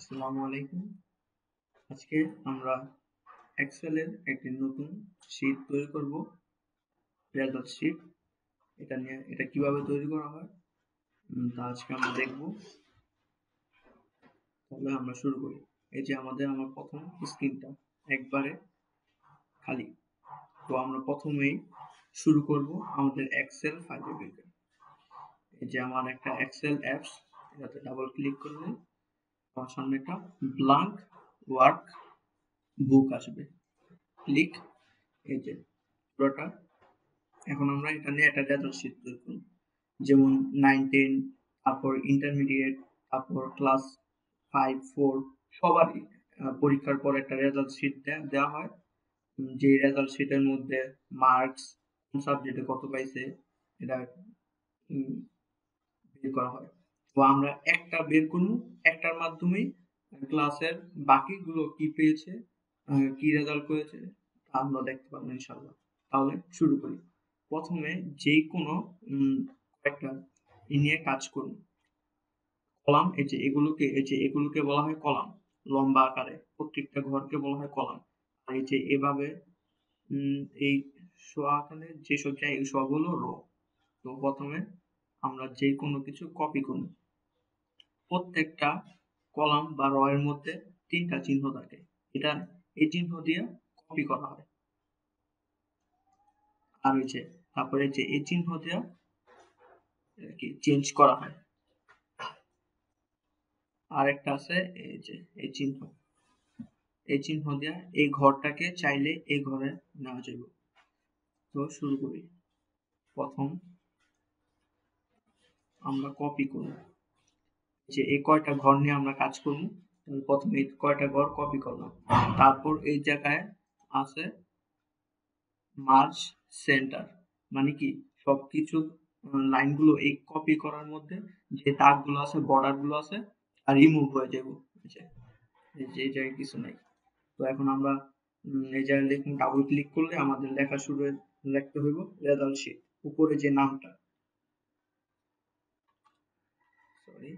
আসসালামু আলাইকুম। আজকে আমরা এক্সেল এর একটি নতুন শীট তৈরি করব, রেজাল্ট শীট। এটা কিভাবে তৈরি করা হয় তা আজকে আমরা দেখব। তাহলে আমরা শুরু করি। এই যে আমার প্রথম স্ক্রিনটা একবারে খালি। তো আমরা প্রথমেই শুরু করব আমাদের এক্সেল ফাইলে থেকে। এই যে আমার একটা এক্সেল অ্যাপস, এটাতে ডাবল ক্লিক করলে আমার সামনে একটা ব্ল্যাঙ্ক ওয়ার্ক বুক আসবে। ক্লিক, এই যে পুরোটা। এখন আমরা এটা নিয়ে একটা রেজাল্ট শীট তৈরি করব, যেমন 9, 10, তারপর ইন্টারমিডিয়েট, তারপর ক্লাস 5, 4 সবারই পরীক্ষার পর একটা রেজাল্ট শীট দেওয়া হয়। যে রেজাল্ট শীটের মধ্যে মার্কস, কোন সাবজেক্টে কত পাইছে এটা বের করা হয়। তো আমরা একটা বের করব, একটার মাধ্যমেই ক্লাসের বাকিগুলো কি পেয়েছে, কি রেজাল্ট করেছে তা আমরা দেখতে পাবো ইনশাআল্লাহ। তাহলে শুরু করি। প্রথমে যেই কোনো একটা নিয়ে কাজ করুন। কলাম, এই যে এগুলোকে বলা হয় কলাম। লম্বা আকারে প্রত্যেকটা ঘরকে বলা হয় কলাম। আর এই যে এভাবে এই আকারে যেসব চাই এই সব হলো রো। তো প্রথমে আমরা যে কোনো কিছু কপি করব। প্রত্যেকটা কলাম বা র এর মধ্যে 3টা চিহ্ন থাকে। এই চিহ্ন দিয়ে কপি করা হয়। আর তারপরে এই চিহ্ন দিয়ে চেঞ্জ করা হয়। আর একটা আছে এই চিহ্ন। এই চিহ্ন দিয়ে এই ঘরটাকে চাইলে এই ঘরে নেওয়া যাবে। তো শুরু করি। প্রথম আমরা কপি করব। এই কয়টা ঘর নিয়ে আমরা কাজ করব। প্রথমে এই কয়টা ঘর কপি করলাম। তারপর এই জায়গায় আছে মার্জ সেন্টার, মানে কি সবকিছু লাইনগুলো এই কপি করার মধ্যে যে দাগগুলো আছে, বর্ডার গুলো আছে আর রিমুভ হয়ে যাবে। এই জায়গায় কিছু নাই। তো এখন আমরা এই জায়গায় লিখুন, ডাবল ক্লিক করলে আমাদের লেখা শুরু লিখতে হইব রেজাল্ট শীট। উপরে যে নামটা, সরি,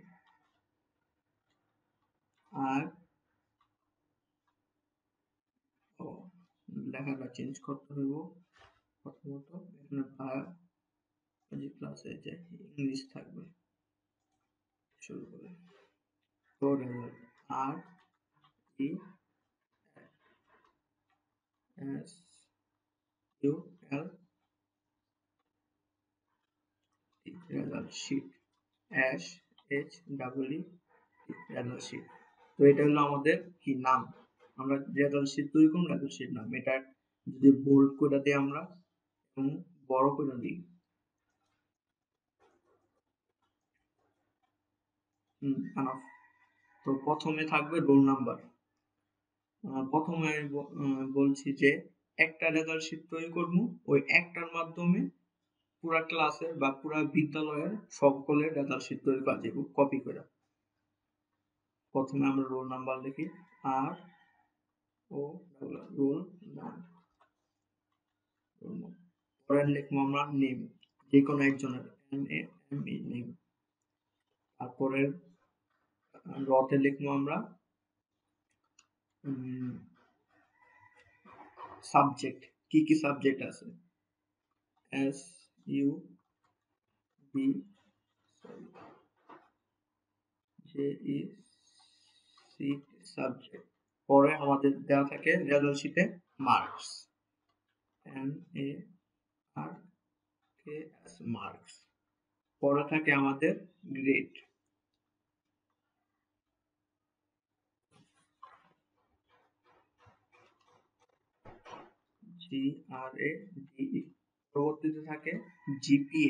আর লেখাটা চেঞ্জ করতে হইব। প্রথমত এখানে বায়োলজি ক্লাসে যে ইংলিশ থাকবে। শুরু করে তো রেজাল্ট আর E S U L result sheet, S H double E result sheet. তো এটা হলো আমাদের কি নাম। আমরা রেজাল্ট শীট তৈরি করব, রেজাল্ট শীট নাম। এটা যদি বোল্ড করে দিই আমরা এবং বড় করে দিই, এনাফ। তো প্রথমে থাকবে রোল নাম্বার। প্রথমে বলছি যে একটা রেজাল্ট শীট তৈরি করব, ওই একটার মাধ্যমে পুরা ক্লাসের বা পুরা বিদ্যালয়ের সকলের রেজাল্ট শীট তৈরি করা যাবে কপি করে। প্রথমে আমরা রোল নাম্বার লিখি, আর ও রোল নাম। পরে লিখবো আমরা নেম, যে কোনো একজনের, NAME নেম। তারপরে রতে লিখবো আমরা সাবজেক্ট, কি কি সাবজেক্ট আছে, সাবজেক্ট। পরে আমাদের দেওয়া থাকে রেজাল্ট শীটে মার্কস, MARKS মার্কস। পরে থাকে আমাদের গ্রেড, GRADE। পরবর্তীতে থাকে GPA,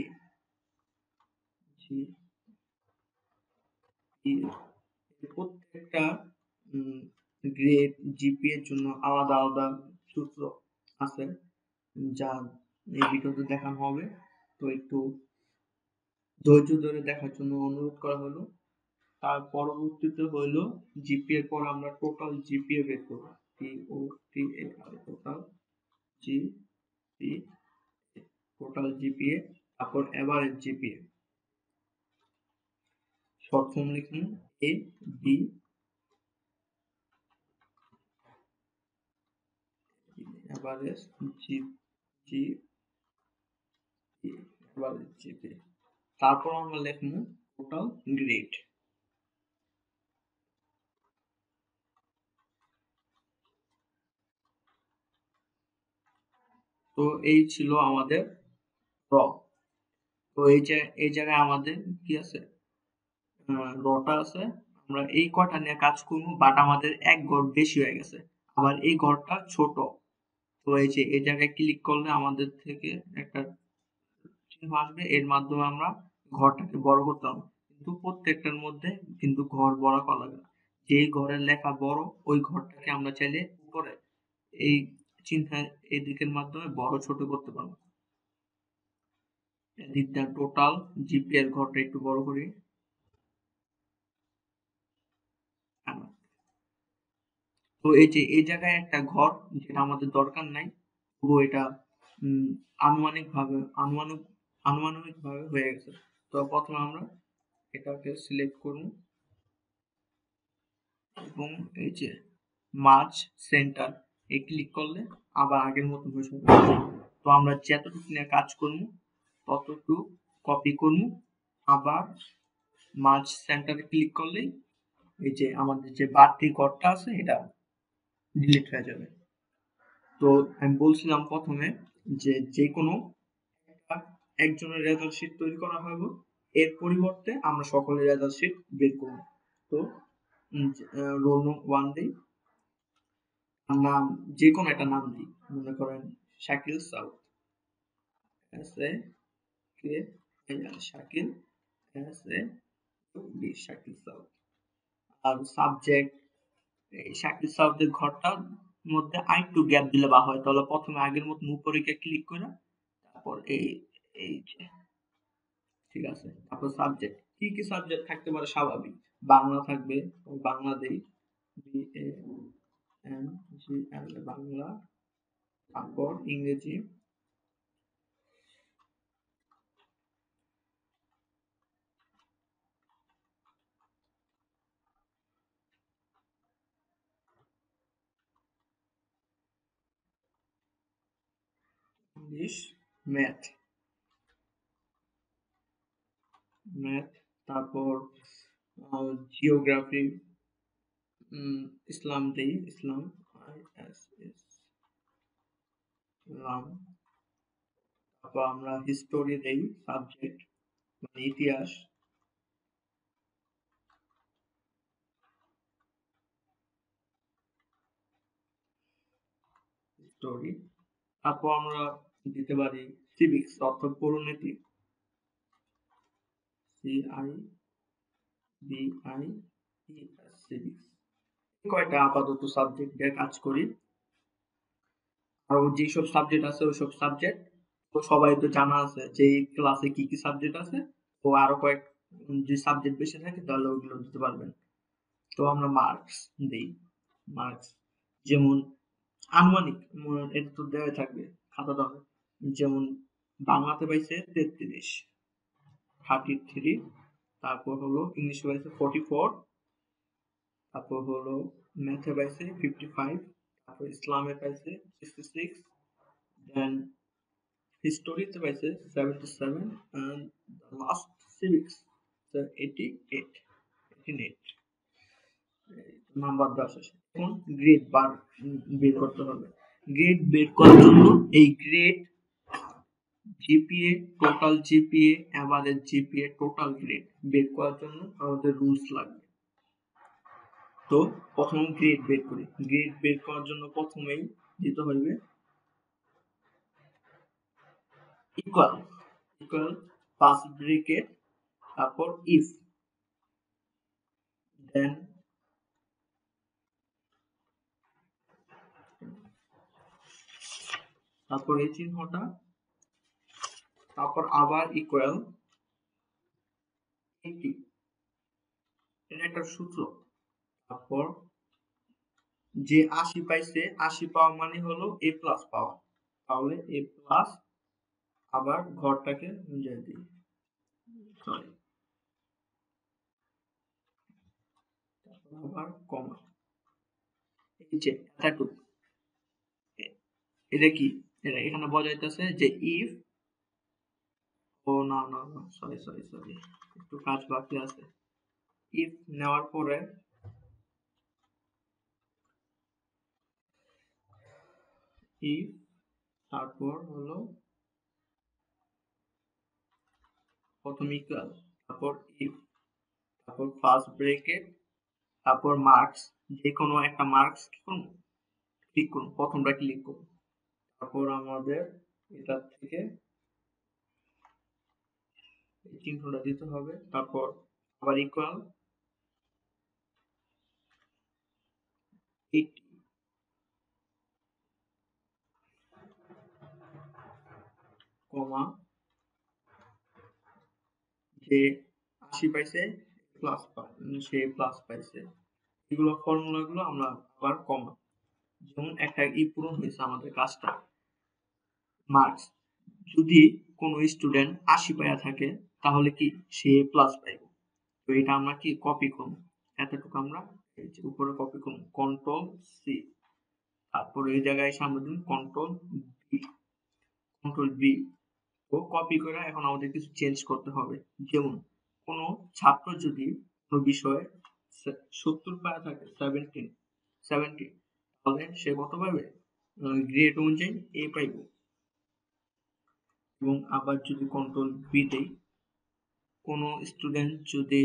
প্রত্যেকটা গ্রেড জিপিএ এর জন্য আলাদা আলাদা সূত্র আছে, যা এই ভিডিওতে দেখানো হবে। তো একটু ধৈর্য ধরে দেখার জন্য অনুরোধ করা হলো। তার পরবর্তীতে হইলো জিপিএ এর পর আমরা টোটাল জিপিএ বের করব, টোটাল জিপিএ, টোটাল জিপিএ। তারপর এভারেজ জিপিএ। শর্ট ফর্ম লিখুন, A B average G average GP, তারপর আমরা লিখবো টোটাল গ্রেড। তো এই ছিল আমাদের র। তো এই জায়গায় আমাদের কি আছে, রটা আছে। আমরা এই কটা নিয়ে কাজ করবো, বাট আমাদের এক ঘর বেশি হয়ে গেছে, আবার এই ঘরটা ছোট। তো এই জায়গায় ক্লিক করলে আমাদের থেকে একটা চিহ্ন আসবে, এর মাধ্যমে আমরা ঘরটাকে বড় করতে হবে। কিন্তু প্রত্যেকটার মধ্যে কিন্তু ঘর বড় করা লাগবে না। যেই ঘরের লেখা বড় ওই ঘরটাকে আমরা চাইলে উপরে এই চিহ্নের এই দিকের মাধ্যমে বড় ছোট করতে পারবো। এদিকটা টোটাল জিপি এর ঘরটা একটু বড় করি। তো এই জায়গায় একটা ঘর যেটা আমাদের দরকার নাই, তবুও এটা উম, আনুমানিক ভাবে হয়ে গেছে। তো প্রথমে আমরা এটাকে সিলেক্ট করব এবং এই যে মার্জ সেন্টার এই ক্লিক করলে আবার আগের মতো হয়ে যাবে। তো আমরা যতটুকু নিয়ে কাজ করব ততটুকু কপি করব, আবার মার্জ সেন্টারে ক্লিক করলেই এই যে আমাদের যে বাড়তি ঘরটা আছে এটা ডিলিট হয়ে যাবে। তো আমি বলছিলাম প্রথমে যে কোনো একজনের রেজাল্ট শিট তৈরি করা হবে, এর পরিবর্তে আমরা সকলের রেজাল্ট শিট বের করব। তো রোল 1 দিই, নাম যে কোনো একটা নাম দিই, মনে করেন Shakil south, S A K Shakil, S A B Shakil south. আর সাবজেক্ট এই শাকিল সাউথের ঘরটার মধ্যে আরেকটু গ্যাপ দিলে বা হয়, তাহলে প্রথমে আগের মতন উপরে গিয়ে ক্লিক করে তারপর এই যে ঠিক আছে। তারপর সাবজেক্ট কি কি সাবজেক্ট থাকতে পারে, স্বাভাবিক বাংলা থাকবে, বাংলা দেই BANGL বাংলা, তারপর ইংরেজি, ইংলিশ, ম্যাথ, ম্যাথ, তারপর জিওগ্রাফি, ইসলাম দেই, ইসলাম, ইসলাম। তারপর আমরা হিস্টোরি দেই সাবজেক্ট, মানে ইতিহাস, হিস্টোরি। তারপর আমরা দিতে পারি সিভিক্স অর্থাৎ পরিণতি, CIVICS সিভিক্স। কয়টা আপাতত সাবজেক্ট দিয়ে কাজ করি। আর যেসব সাবজেক্ট আছে ওইসব সাবজেক্ট তো সবাই তো জানা আছে যে এই ক্লাসে কি কি সাবজেক্ট আছে। তো আরো কয়েক যে সাবজেক্ট বেশি থাকে তাহলে ওগুলো দিতে পারবেন। তো আমরা মার্কস দিই, মার্কস যেমন আনুমানিক, এটা তো দেওয়া থাকবে খাতা দামে, যেমন বাংলাতে পাইছে 33, তারপর হলো ইংলিশে পাইছে 44, তারপর হলো ম্যাথে পাইছে 55, তারপর ইসলামে পাইছে 66, দেন হিস্টোরিতে পাইছে 77, and the last civics the 88 number দেওয়া শেষ। এখন গ্রেড বের করতে হবে। গ্রেড বের করার জন্য এই grade, GPA, total GPA, average GPA, total grade বের করার জন্য আমাদের রুলস লাগবে। তো প্রথমে গ্রেড বের করি। গ্রেড বের করার জন্য প্রথমেই দিতে হইবে ইকুয়াল, ইকুয়াল পাস ব্রেকেট, তারপর ইফ, দেন তারপর এই চিহ্নটা, তারপর আবার ইকুয়াল 80, এটা একটা সূত্র। তারপর যে 80 পাইছে, 80 পাওয়া মানে হলো এ প্লাস পাওয়া, তাহলে এ প্লাস, আবার ঘরটাকে মুছে দিই, সরি, আবার কমা, এই যে এতটুকু, এটা কি, এটা এখানে বোঝাইতেছে যে ইফ, ও না না না, সরি সরি সরি, একটু কাজ বাকি আছে। ইফ নেওয়ার পরে ইফ, তারপর হলো প্রথম ইকুয়াল, তারপর ইফ, তারপর ফার্স্ট ব্রেকেট, তারপর মার্কস, যে কোনো একটা মার্কস কি করুন, ক্লিক করুন, প্রথমটা ক্লিক করুন। তারপর আমাদের এটা থেকে এই চিহ্নটা দিতে হবে, তারপর আবার ইকুয়াল 80, কমা, যে 80 পাইছে প্লাস, সে প্লাস পাইছে। এগুলো ফর্মুলা গুলো আমরা আবার কমা, যেমন একটা ই পূরণ হয়েছে আমাদের কাজটা। মার্কস, যদি কোনো স্টুডেন্ট 80 পায়া থাকে তাহলে কি সে প্লাস পাইবে। তো এটা আমরা কি কপি করব, এতটুকু আমরা এই যে উপরে কপি করব, কন্ট্রোল সি, তারপর এই জায়গায় এসে আমরা দিন কন্ট্রোল বি, কন্ট্রোল বি। তো কপি করে এখন আমাদের কিছু চেঞ্জ করতে হবে। যেমন কোনো ছাত্র যদি কোনো বিষয়ে 70 পায়া থাকে, 70, তাহলে সে কত পাবে, গ্রেড অনুযায়ী এ পাইবে। এবং আবার যদি কন্ট্রোল বি দেই, কোনো স্টুডেন্ট যদি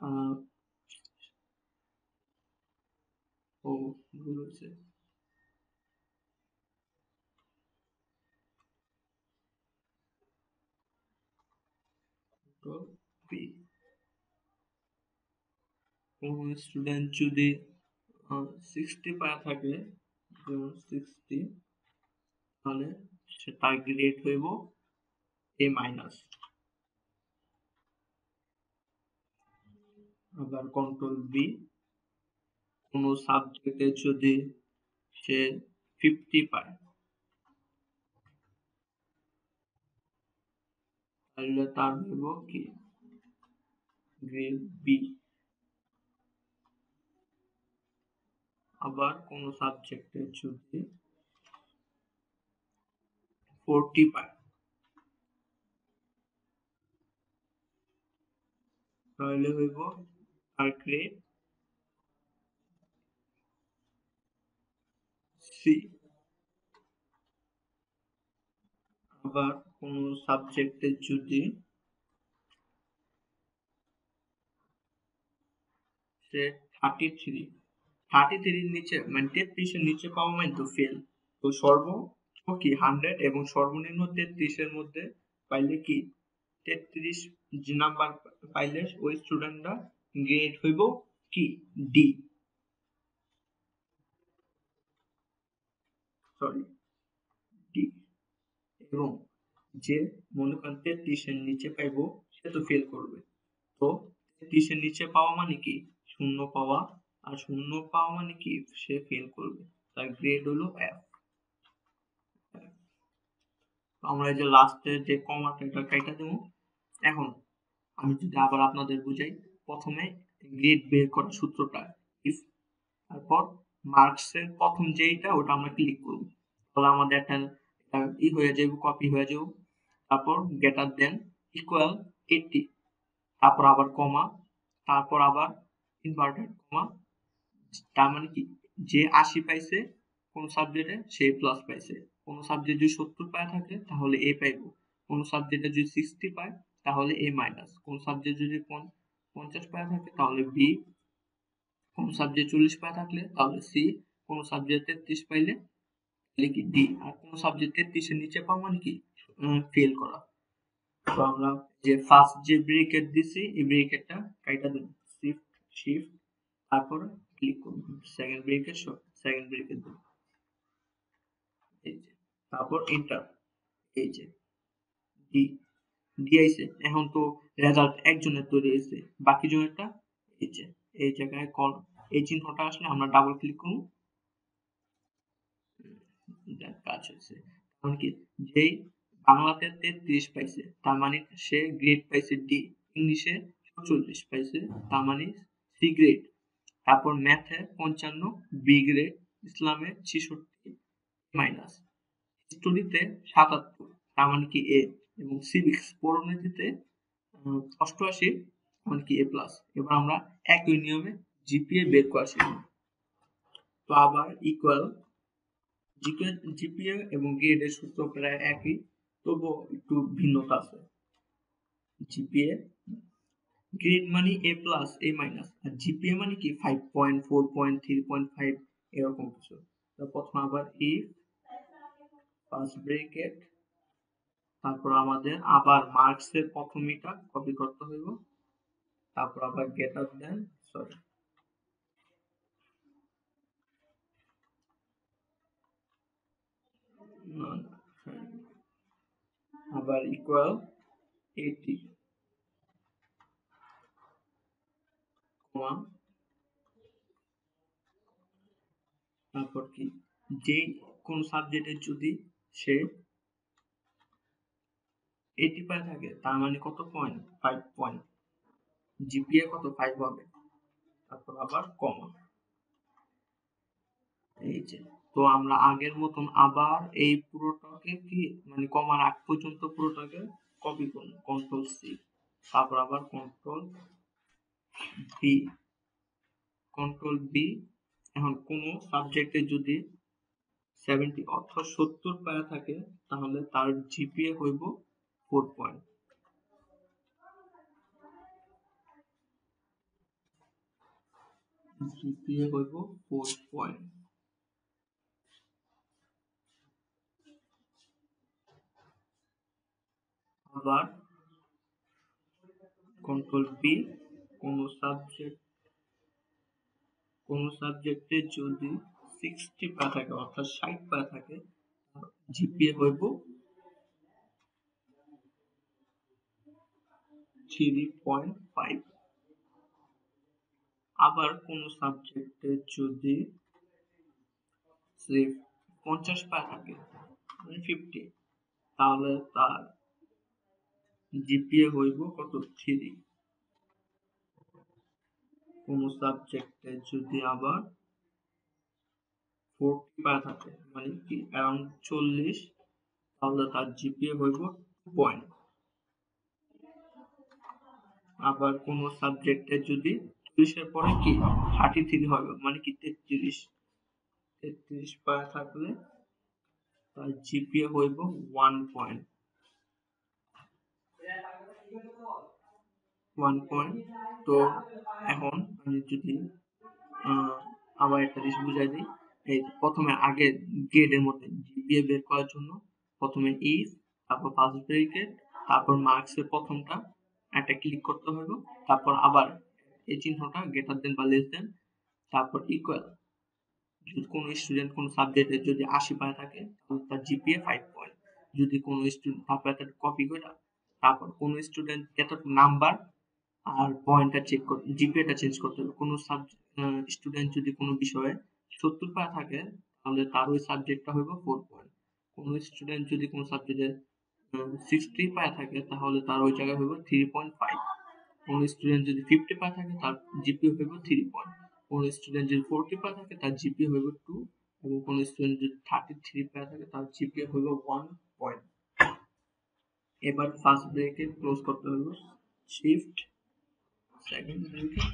আহ, ও ভুল হয়েছে, কন্ট্রোল বি, কোনো স্টুডেন্ট যদি 60 পায়া থাকে, যেমন 60, তাহলে সে তার গ্রেড হইব এ মাইনাস। আবার কন্ট্রোল বি, কোনো সাবজেক্টে যদি সে 50 পায়, তাহলে তার হইব কি গ্রেড বি। আবার কোনো সাবজেক্টে যদি 40 পায়, তাহলে হইব তার গ্রেড সি। আবার কোনো সাবজেক্টে যদি সে 33 নিচে, মানে 33 এর নিচে পাওয়া মানে তো ফেল। তো সর্বোচ্চ কি 100 এবং সর্বনিম্ন 33 এর মধ্যে পাইলে কি 33 যে নাম্বার পাইলে ওই স্টুডেন্টরা গ্রেড হইব কি ডি, সরি ডি। এবং যে মনে করেন 33 এর নিচে পাইবো সে তো ফেল করবে। তো 33 এর নিচে পাওয়া মানে কি শূন্য পাওয়া, আর শূন্য পাওয়া মানে কি সে ফেল করবে, তার গ্রেড হলো এফ। আমরা এই যে লাস্টের যে কমাটা এটা কাইটা দেবো। এখন আমি যদি আবার আপনাদের বুঝাই, প্রথমে গ্রেড বের করার সূত্রটা, ইফ, তারপর মার্কসের প্রথম যেইটা ওটা আমরা ক্লিক করব, তাহলে আমাদের একটা ই হয়ে যাবে, কপি হয়ে যাবে। তারপর গ্রেটার দেন ইকুয়াল 80, তারপর আবার কমা, তারপর আবার ইনভার্টেড কমা। তার মানে কি যে 80 পাইছে কোন সাবজেক্টে সে প্লাস পাইছে, কোন সাবজেক্ট যদি 70 পায় থাকে তাহলে এ পাইবো, কোন সাবজেক্টে যদি 60 পায় তাহলে এ মাইনাস, কোন সাবজেক্ট যদি 50 পায় থাকে তাহলে বি, কোন সাবজেক্ট 40 পায় থাকলে তাহলে সি, কোন সাবজেক্ট 33 পাইলে তাহলে কি ডি, আর কোন সাবজেক্ট 33 এর নিচে পাওয়া মানে কি ফেল করা। তো আমরা যে ফার্স্ট যে ব্রেকেট দিছি এই ব্রেকেটটা কাইটা দেব, শিফট শিফট, তারপর ক্লিক করব, সেকেন্ড ব্রেকেট, সেকেন্ড ব্রেকেট দেব, এই যে, তারপর এন্টার, এই যে ডি, ডি আইছে। এখন তো রেজাল্ট একজনের তৈরি হয়েছে, বাকি জনেরটা এই যে এই জায়গায় কল, এই চিহ্নটা আসলে আমরা ডাবল ক্লিক করব, কাজ হয়েছে। কারণ কি যেই বাংলাতে 33 পাইছে তার মানে সে গ্রেড পাইছে ডি, ইংলিশে 44 পাইছে তার মানে সি গ্রেড, তারপর ম্যাথে 55 বি গ্রেড, ইসলামে 66 মাইনাস। হিস্টোরিতে ৭৭ তার মানে কি এ, এবং সিভিক্স পরিণতিতে ৮৮ মানে কি এ প্লাস। এবার আমরা একই নিয়মে জিপিএ বের করা শিখব। তো আবার ইকুয়াল জিপিএ এবং গ্রেডের সূত্র প্রায় একই, তবুও একটু ভিন্নতা আছে। জিপিএ গ্রেড মানে এ প্লাস এ মাইনাস, আর জিপিএ মানে কি 5 পয়েন্ট 4 পয়েন্ট 3.5 এরকম কিছু। তো প্রথমে আবার ইফ ফার্স্ট ব্র্যাকেট, তারপর আমাদের আবার মার্কসের প্রথমটা কপি করতে হইব, তারপর আবার গ্রেটার দেন সরি আবার ইকুয়াল 80 কমা, তারপর কি যে কোন সাবজেক্টের যদি সে 80 পায় থাকে তার মানে কত পয়েন্ট 5 পয়েন্ট, জিপিএ কত 5 হবে, তারপর আবার কমা। এই যে, তো আমরা আগের মতন আবার এই পুরোটাকে কি মানে কমার আগ পর্যন্ত পুরোটাকে কপি করব, কন্ট্রোল সি, তারপর আবার বি কন্ট্রোল বি। এখন কোন সাবজেক্টে যদি 70 অর্থাৎ 70 পায়া থাকে তাহলে তার জিপিএ হইব 4 পয়েন্ট। জিপিএ হইব 4 পয়েন্ট। আবার কন্ট্রোল বি, কোন সাবজেক্টে যদি 60 পায় থাকে অর্থাৎ 60 পায় থাকে জিপিএ হইব 3.5। আবার কোন সাবজেক্টে যদি 50 পায় থাকে মানে 50, তাহলে তার জিপিএ হইব কত 3। কোন সাবজেক্টে যদি আবার 40 পায় থাকে মানে কি অ্যারাউন্ড 40, তাহলে তার জিপিএ হইব 2 পয়েন্ট। আবার কোন সাবজেক্টে যদি 30 এর পরে কি 33 হবে মানে কি 33 পায় থাকলে তার জিপিএ হইব 1 পয়েন্ট। 1 পয়েন্ট। তো এখন আমি যদি আবার একটা জিনিস বুঝাই দিই, এই প্রথমে আগে গ্রেডের মধ্যে জিপিএ বের করার জন্য প্রথমে ইফ, তারপর ফার্স্ট ব্র্যাকেট, তারপর মার্কসের প্রথমটা একটা ক্লিক করতে হবে, তারপর আবার এই চিহ্নটা গ্রেটার দেন বা লেস দেন, তারপর ইকুয়াল। যদি কোনো স্টুডেন্ট কোন সাবজেক্টে যদি 80 পায় থাকে তাহলে তার জিপিএ 5 পয়েন্ট। যদি কোনো স্টুডেন্ট তারপর একটা কপি করে, তারপর কোন স্টুডেন্ট এত নাম্বার আর পয়েন্টটা চেক করতে জিপিএটা চেঞ্জ করতে হবে। কোনো স্টুডেন্ট যদি কোনো বিষয়ে 70 পায় থাকে তাহলে তার ওই সাবজেক্টটা হইব 4 পয়েন্ট। কোনো স্টুডেন্ট যদি কোনো সাবজেক্টে 60 পায় থাকে তাহলে তার ওই জায়গায় হইব 3.5। কোন স্টুডেন্ট যদি 50 পায় থাকে তার জিপিএ হইব 3 পয়েন্ট। কোন স্টুডেন্ট যদি 40 পায় থাকে তার জিপিএ হইব 2, এবং কোন স্টুডেন্ট যদি 33 পায় থাকে তার জিপিএ হইব 1 পয়েন্ট। এবার ফার্স্ট ব্রেকেট ক্লোজ করতে হইব, shift second bracket,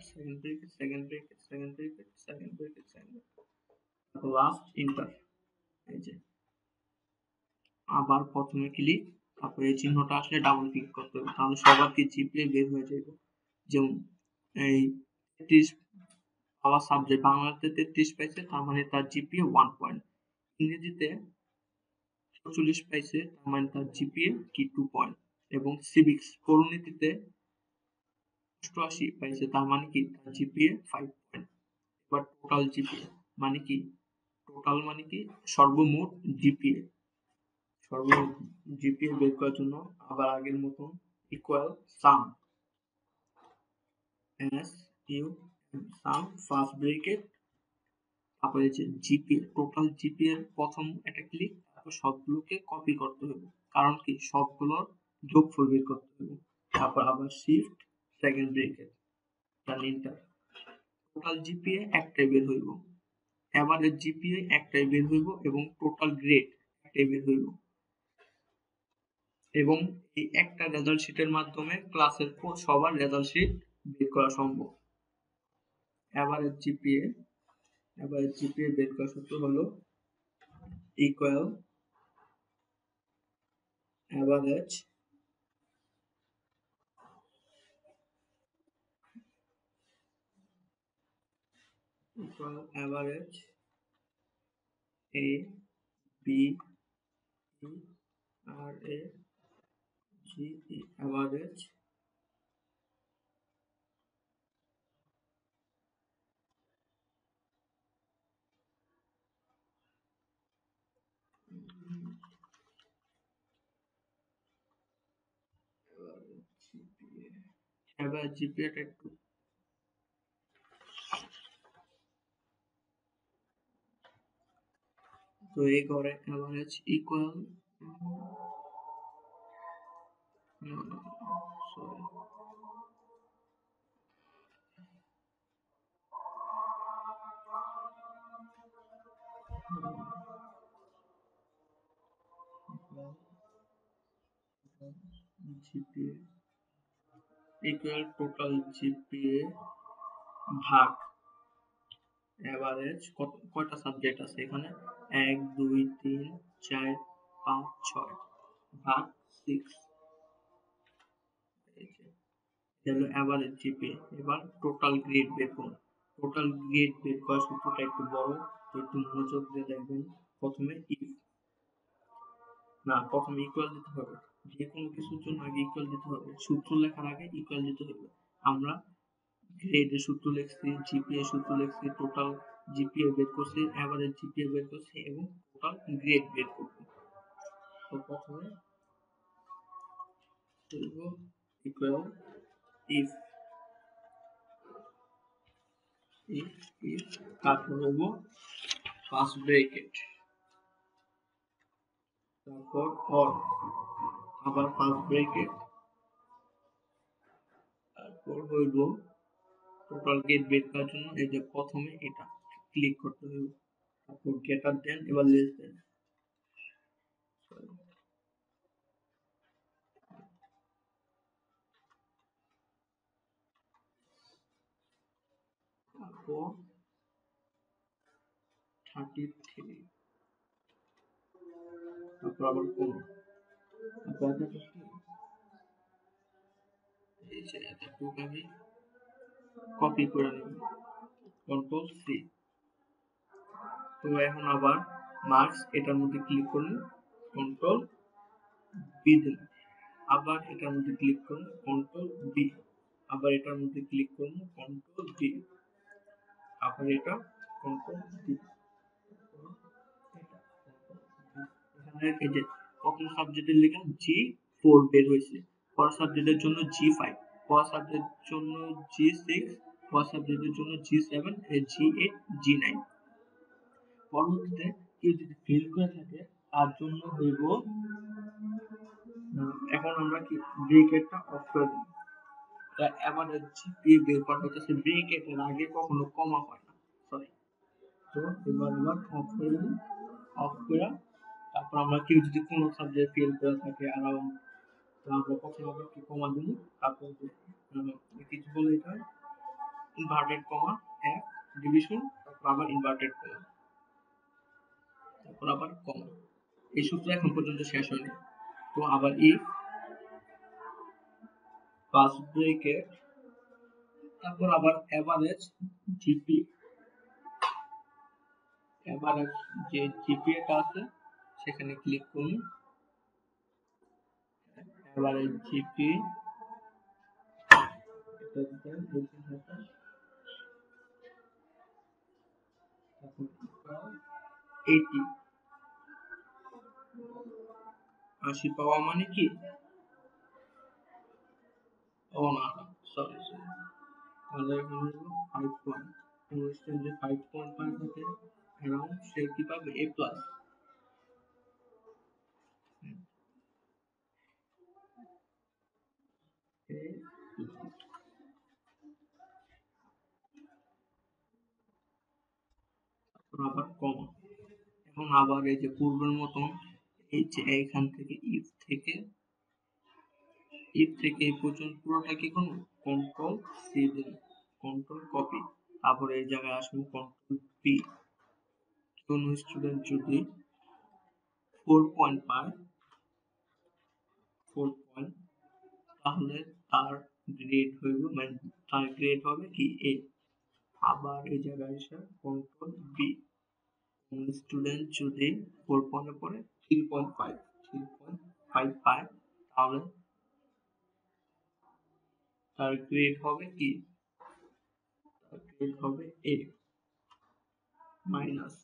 second bracket, second bracket, second bracket, second bracket, second bracket, last inter. এই যে, আবার প্রথমে ক্লিক, তারপরে এই চিহ্নটা আসলে ডাবল ক্লিক করতে হবে, তাহলে সবার কি জিপিএ বের হয়ে যাবে। যেমন এই 33 পাওয়া সাবজেক্ট বাংলাতে 33 পাইছে তার মানে তার জিপিএ 1 পয়েন্ট। ইংরেজিতে 44 পাইছে তার মানে তার জিপিএ কি 2 পয়েন্ট। এবং সিভিক্স পরিণতিতে 88 পাইছে তার মানে কি তার জিপিএ 5 পয়েন্ট। এবার টোটাল জিপিএ মানে কি, টোটাল মানে কি সর্বমোট জিপিএ। সর্বমোট জিপিএ বের করার জন্য আবার আগের মতন equal sum, S U sum first bracket, তারপরে যে জিপিএ টোটাল জিপিএ এর প্রথম একটা ক্লিক, তারপর সবগুলোকে কপি করতে হবে, কারণ কি সবগুলোর যোগফল বের করতে হবে। তারপর আবার শিফট সেকেন্ড ব্রেকেট, তাহলে এন্টার। টোটাল জিপিএ একটাই বের হইব, এভারেজ জিপিএ একটাই বের হইব, এবং টোটাল গ্রেড একটাই বের হইব এবং এই একটা রেজাল্ট শিটের মাধ্যমে ক্লাসের সবার রেজাল্ট শিট বের করা সম্ভব। এভারেজ জিপিএ বের করার সূত্র হলো equal average A B R A G average জিপিএটা একটু তো এই করে average equal sorry GPA equal total GPA ভাগ এভারেজ কয়টা সাবজেক্ট আছে এখানে 1 2 3 4 5 6 ভাগ 6 হলো এভারেজ জিপিএ। এবার টোটাল গ্রেড বের করুন। টোটাল গ্রেড বের করার সূত্রটা একটু বড়, তো একটু মনোযোগ দিয়ে দেখবেন। প্রথমে প্রথমে ইকুয়াল দিতে হবে। যে কোনো কিছুর জন্য আগে ইকুয়াল দিতে হবে, সূত্র লেখার আগে ইকুয়াল দিতে হবে। আমরা গ্রেডের সূত্র লিখছি, জিপিএ সূত্র লিখছি, টোটাল জিপিএ বের করছি, এভারেজ জিপিএ বের করছি এবং টোটাল গ্রেড বের করব। তো প্রথমে করব ইকুয়াল ইফ তারপর হইব ফার্স্ট ব্র্যাকেট, তারপর অর, আবার ফার্স্ট ব্র্যাকেট, তারপর হইব টোটাল গেট বের করার জন্য এই যে প্রথমে এটা ক্লিক করতে হবে, তারপর গ্রেটার দেন, এবার লেস দেন, তারপর 33, তারপর আবার কোন এই যে এতটুকু আমি কপি করে নেব, কন্ট্রোল সি। তো এখন আবার মার্কস এটার মধ্যে ক্লিক করুন, কন্ট্রোল বি দেন, আবার এটার মধ্যে ক্লিক করুন, কন্ট্রোল বি, আবার এটার মধ্যে ক্লিক করুন, কন্ট্রোল বি, আবার এটা কন্ট্রোল বি। এখানে এই যে প্রথম সাবজেক্টের লেখা G4 বের হয়েছে, পরের সাবজেক্টের জন্য G5, পরের সাবজেক্টের জন্য G6, পরের সাবজেক্টের জন্য G7, G8, G9। পরবর্তীতে কেউ যদি ফেল করে থাকে তার জন্য হইব, এখন আমরা কি ব্রেকেটটা অফ করে দিই। আমাদের জিপিএ বের করা হচ্ছে ব্রেকেটের আগে কখনো কমা হয় না, সরি। তো এবার অফ করে দিই, অফ করে তারপর আমরা কেউ যদি কোনো সাবজেক্ট ফেল করে থাকে আর আমরা প্রথমে আবার কি কমা দিই, তারপর কিছু বলে এটা ইনভার্টেড কমা এক ডিভিশন, তারপর আবার ইনভার্টেড কমা, তারপর আবার কমা। এই সূত্র এখন পর্যন্ত শেষ হয়নি। তো আবার ইফ ফার্স্ট ব্রেকেট, তারপর আবার এভারেজ জিপি, এভারেজ যে জিপিএটা আছে সেখানে ক্লিক করুন, এভারেজ জিপি এইটি 80 পাওয়া মানে কি, ও না সরি তাহলে এখানে 5 পয়েন্ট, অনুষ্ঠান যে 5 পয়েন্ট পায় থাকে অ্যারাউন্ড সে কি পাবে এ প্লাস। আবার কমা। এখন আবার এই যে পূর্বের মতন এই যে এইখান থেকে ইফ থেকে এই পর্যন্ত পুরোটা কি করবো, কন্ট্রোল সি দিন, কন্ট্রোল কপি, তারপরে এই জায়গায় আসবো কন্ট্রোল পি। কোন স্টুডেন্ট যদি 4 পয়েন্ট পায়, 4 পয়েন্ট, তাহলে তার গ্রেড হইব, মানে তার গ্রেড হবে কি এ। আবার এই জায়গায় এসে কন্ট্রোল বি। কোন স্টুডেন্ট যদি 4 পয়েন্টের পরে 3.5 পায়, তাহলে তার গ্রেড হবে কি, তার গ্রেড হবে এ মাইনাস।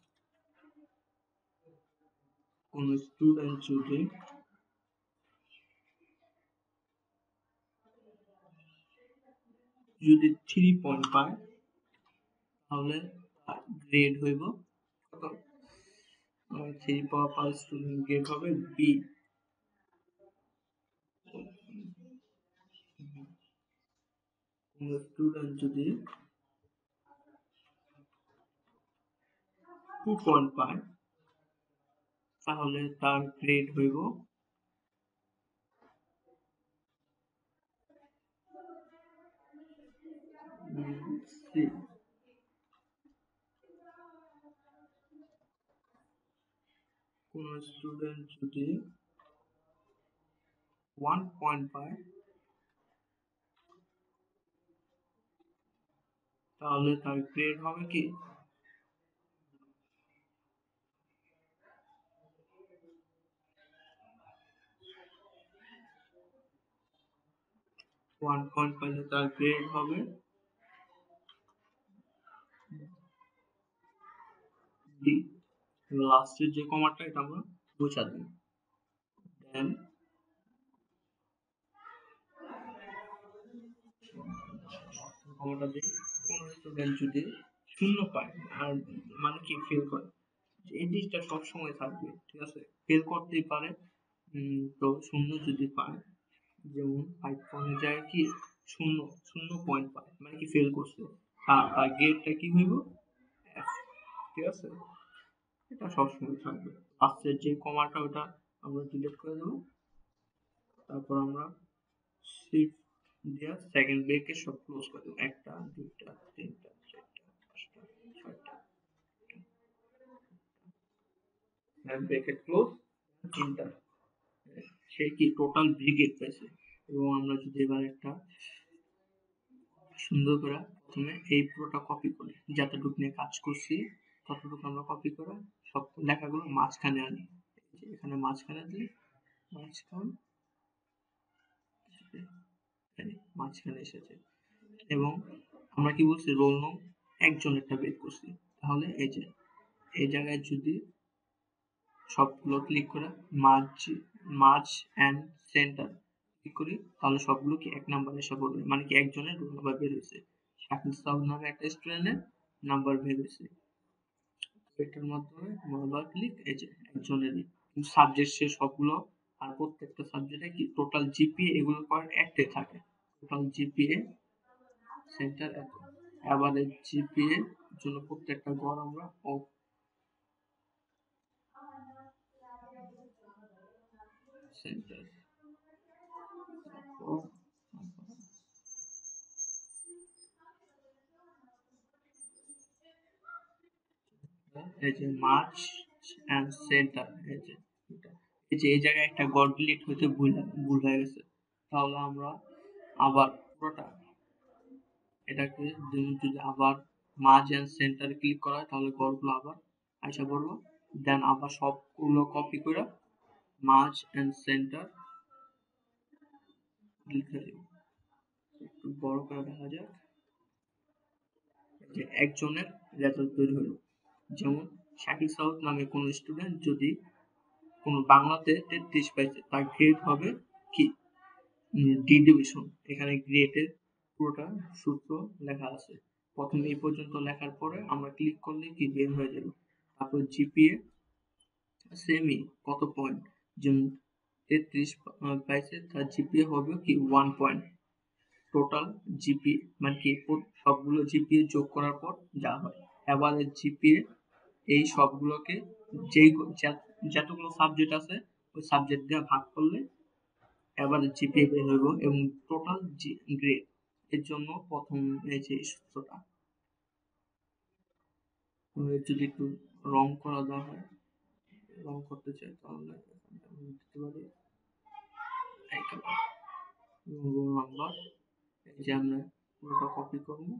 কোন স্টুডেন্ট যদি 3 পয়েন্ট পায়, তাহলে তার গ্রেড হইব কত, 3 পাওয়ার পর স্টুডেন্ট গ্রেড হবে বি। কোন স্টুডেন্ট যদি 2 পয়েন্ট পায়, তাহলে তার গ্রেড হইব সি। কোন স্টুডেন্ট যদি 1 পয়েন্ট পায়, তাহলে তার গ্রেড হবে কি, 1 পয়েন্ট পাইলে তার গ্রেড হবে ডি। লাস্টের যে কমাটা এটা আমরা বুঝা দিই। দেন কমাটা দিই, কোন স্টুডেন্ট যদি 0 পায়, আর মানে কি ফেল করে, এই জিনিসটা সবসময় থাকবে, ঠিক আছে, ফেল করতেই পারে। তো 0 যদি পায়, যেমন 5 পয়েন্ট যায় কি 0 পয়েন্ট পায়, মানে কি ফেল করছে, তার গ্রেডটা কি হইব, এফ, ঠিক আছে, এটা সবসময় থাকবে। লাস্টের যে কমাটা ওটা আমরা ডিলিট করে দেবো, তারপর আমরা শিফট দিয়ে সেকেন্ড ব্রেকে সব ক্লোজ করে দেবো, 1টা 2টা 3টা 4টা 5টা 6টা, ব্রেকেট ক্লোজ, 3টা, সে কি টোটাল ব্রিগেড পাইছে। এবং আমরা যদি এবার একটা সুন্দর করে প্রথমে এই পুরোটা কপি করি, যতটুকু নিয়ে কাজ করছি ততটুকু আমরা কপি করে সব লেখাগুলো মাঝখানে আনি, এখানে মাঝখানে দিই, মাঝখানে এসেছে। এবং আমরা কি বলছি, রোল নং একজনেরটা বের করছি, তাহলে এই যে এই জায়গায় যদি সবগুলো ক্লিক করে মার্জ এন্ড সেন্টার ক্লিক করি, তাহলে সবগুলো কি 1 নাম্বার এসে পড়বে, মানে কি একজনের রোল নাম্বার বের হয়েছে, শাকিল সাউদ নামে একটা স্টুডেন্টের নাম্বার বের হয়েছে। এটার মাধ্যমে বারবার ক্লিক, এই যে একজনেরই সাবজেক্ট সে সবগুলো, আর প্রত্যেকটা সাবজেক্টে কি টোটাল জিপিএ এগুলো পর একটাই থাকে, টোটাল জিপিএ সেন্টার এত। এভারেজ জিপিএ জন্য প্রত্যেকটা গড় আমরা সেন্টার, এই যে মার্চ এন্ড সেন্টার, এই যে এই জায়গায় একটা গড় ডিলিট হইতে ভুল হয়ে গেছে, তাহলে আমরা আবার পুরোটা এটাকে যদি আবার মার্জ এন্ড সেন্টার ক্লিক করা হয়, তাহলে গড়গুলো আবার আইসা পড়বো। দেন আবার সবগুলো কপি করে মার্জ এন্ড সেন্টার লিখে দিব, একটু বড় করে দেখা যাক, যে একজনের রেজাল্ট তৈরি হলো। যেমন শাকিল সাউদ নামে কোন স্টুডেন্ট যদি কোন বাংলাতে 33 পাইছে, তার গ্রেড হবে কি ডি ডিভিশন। এখানে গ্রেডের পুরোটা সূত্র লেখা আছে, প্রথমে এই পর্যন্ত লেখার পরে আমরা ক্লিক করলে কি বের হয়ে যাবে। তারপর জিপিএ সেমি কত পয়েন্ট, যেমন 33 পাইছে, তার জিপিএ হবে কি 1 পয়েন্ট। টোটাল জিপিএ মানে কি সবগুলো জিপিএ যোগ করার পর যা হয়, এভারেজ জিপিএ এই সবগুলোকে যেই যতগুলো সাবজেক্ট আছে ওই সাবজেক্ট দিয়ে ভাগ করলে এভারেজ জিপিএ বের হইব এবং টোটাল গ্রেড এর জন্য প্রথম এই যে সূত্রটা যদি একটু রং করা দেওয়া হয়, রং করতে চাই তাহলে দিতে পারি এই কালার রোল নাম্বার। এই যে আমরা পুরোটা কপি করবো,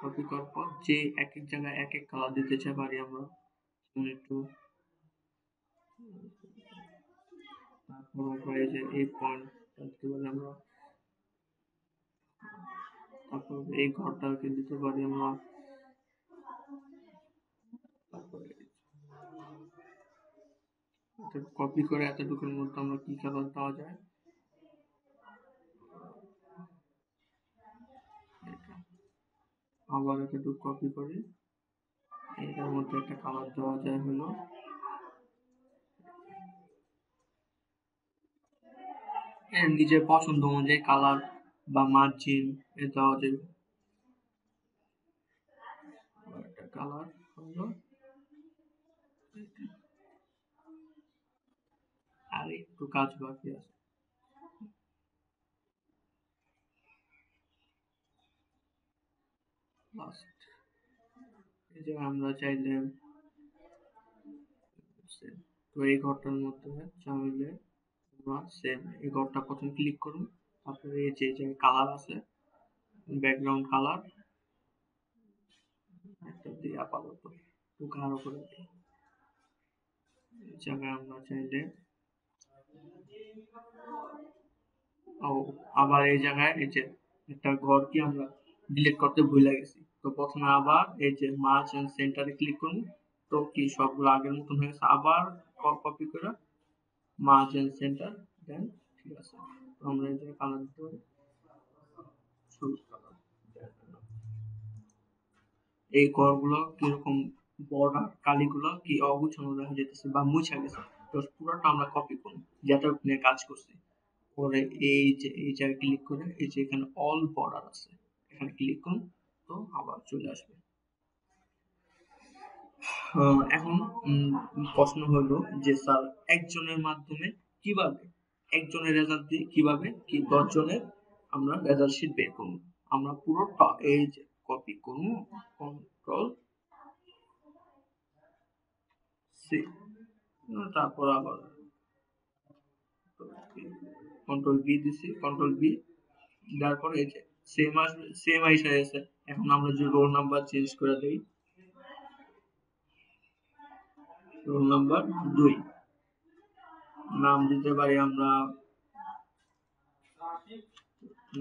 কপি করার পর যে এক এক জায়গায় এক এক কালার দিতে চাই পারি আমরা, যেমন একটু তারপর উপরে যে এই পয়েন্ট দিতে পারি আমরা, তারপর এই ঘরটাকে দিতে পারি আমরা, তারপরে কপি করে এতটুকুর মধ্যে আমরা কি কালার দেওয়া যায়, আবার এতটুকু কপি করে এটার মধ্যে একটা কালার দেওয়া যায় হলো নিজের পছন্দ অনুযায়ী কালার বা মার্জিন দেওয়া যাবে। একটা কালার হলো আর একটু কাজ বাকি আছে। এই যে আমরা চাইলে তো এই ঘরটার মধ্যে চাইলে আমরা সেম এই ঘরটা প্রথম ক্লিক করুন, তারপরে এই যে কালার আছে ব্যাকগ্রাউন্ড কালার একটা দিয়ে আপাতত একটু গাঢ় করে দিই। এই জায়গায় আমরা চাইলে আবার এই জায়গায় এই যে একটা ঘর কি আমরা ডিলিট করতে ভুলে গেছি, তো প্রথমে আবার এই যে মার্জ এন্ড সেন্টারে ক্লিক করুন, তো কি সবগুলো আগের মতন হয়ে গেছে, আবার কপি করে মার্জ এন্ড সেন্টার দেন ঠিক আছে। তো আমরা এই জায়গায় কালার দিতে পারি সবুজ কালার। এই ঘরগুলো কিরকম বর্ডার কালিগুলো কি অগুছানো দেখা যেতেছে বা মুছে গেছে, তো পুরোটা আমরা কপি করুন যেটা নিয়ে কাজ করছি। পরে এই যে এই জায়গায় ক্লিক করে এই যে এখানে অল বর্ডার আছে এখানে ক্লিক করুন, তো আবার চলে আসবে। এখন প্রশ্ন হলো যে স্যার একজনের মাধ্যমে কিভাবে একজনের রেজাল্ট দিয়ে কিভাবে কি 10 জনের আমরা রেজাল্ট শিট বের করব। আমরা পুরোটা এই যে কপি করব, কন্ট্রোল সি, তারপর আবার কন্ট্রোল বি দিছি, কন্ট্রোল বি দেওয়ার পরে এই যে সেম আসবে, সেম আইসা গেছে। এখন আমরা যে রোল নাম্বার চেঞ্জ করে দেই, রোল নাম্বার 2, নাম দিতে পারি আমরা,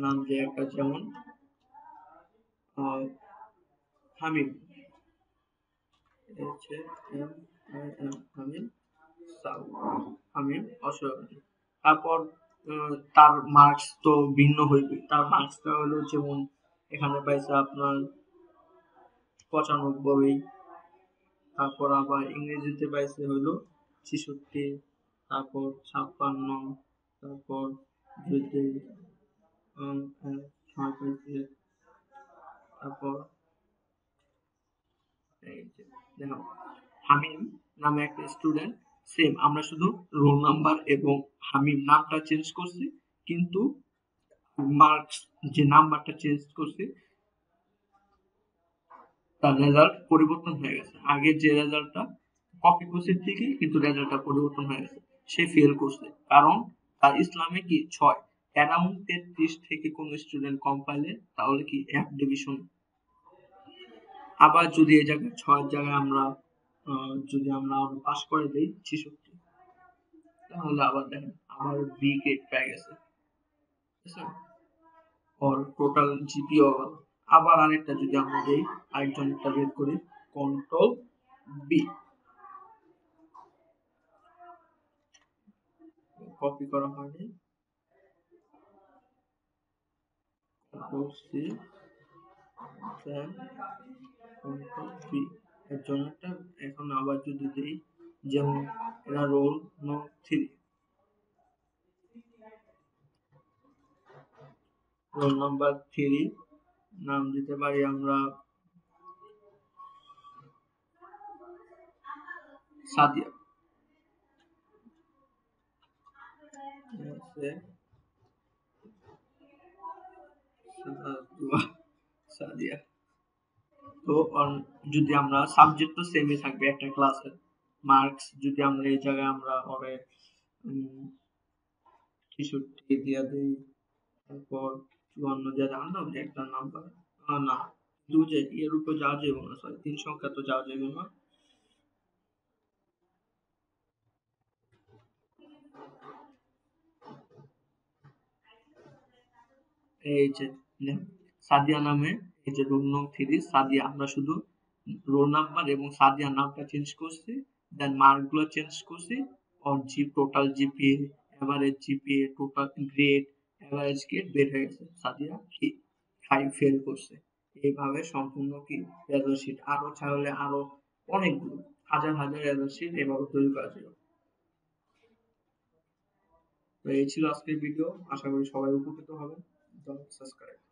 নাম যে একটা যেমন হামিম, হামিম হামিম অসহায়। তারপর তার মার্কস তো ভিন্ন হইবে, তার মার্কসটা হলো যেমন এখানে পাইছে আপনার 95, তারপর আবার ইংরেজিতে পাইছে হলো 66, তারপর 56, তারপর যদি তারপর দেখো হামিম নামে একটা স্টুডেন্ট, সেম আমরা শুধু রোল নাম্বার এবং হামিম নামটা চেঞ্জ করছি, কিন্তু মার্কস যে নাম্বারটা চেঞ্জ করছি তার রেজাল্ট পরিবর্তন হয়ে গেছে। আগে যে রেজাল্টটা কপি করছে ঠিকই, কিন্তু রেজাল্টটা পরিবর্তন হয়ে গেছে, সে ফেল করছে, কারণ তার ইসলামে কি 6 অ্যারাউন্ড 33 থেকে কোন স্টুডেন্ট কম পাইলে তাহলে কি এক ডিভিশন। আবার যদি এই জায়গায় 6 জায়গায় আমরা যদি আমরা পাস করে দেই 66, তাহলে আবার দেখেন আবার বি গ্রেড পেয়ে গেছে, ওর টোটাল জিপিও। আবার আরেকটা যদি আমরা দেই, আরেকজনটা বের করি, কন্ট্রোল বি, কপি করা হয়নি, কন্ট্রোল সি দেন কন্ট্রোল বি, এর জন্যটা। এখন আবার যদি দেই যেমন এরা রোল নো 3, রোল নাম্বার 3, নাম দিতে পারি আমরা সাদিয়া, সাদিয়া। তো যদি আমরা সাবজেক্ট তো সেমই থাকবে একটা ক্লাসের, মার্কস যদি আমরা এই জায়গায় আমরা ওরে 63 দিয়া দেই, তারপর 54 দিয়া আনলাম একটা নাম্বার, না দু যে এর উপর যাওয়া যাবে না, সরি 3 সংখ্যা তো যাওয়া যাবে না। এই যে সাদিয়া নামে, এই যে রোল নং 3 সাদিয়া, আমরা শুধু রোল নাম্বার এবং সাদিয়া নামটা চেঞ্জ করছি, দেন মার্ক গুলো চেঞ্জ করছি, ওর total GPA, average GPA, total grade, average grade বের হয়ে গেছে, সাদিয়া কি 5 ফেল করছে। এইভাবে সম্পূর্ণ কি রেজাল্ট শিট, আরো চাইলে আরো অনেকগুলো হাজার হাজার রেজাল্ট শিট এভাবে তৈরি করা ছিল। তো এই ছিল আজকের ভিডিও, আশা করি সবাই উপকৃত হবেন। সাবস্ক্রাইব।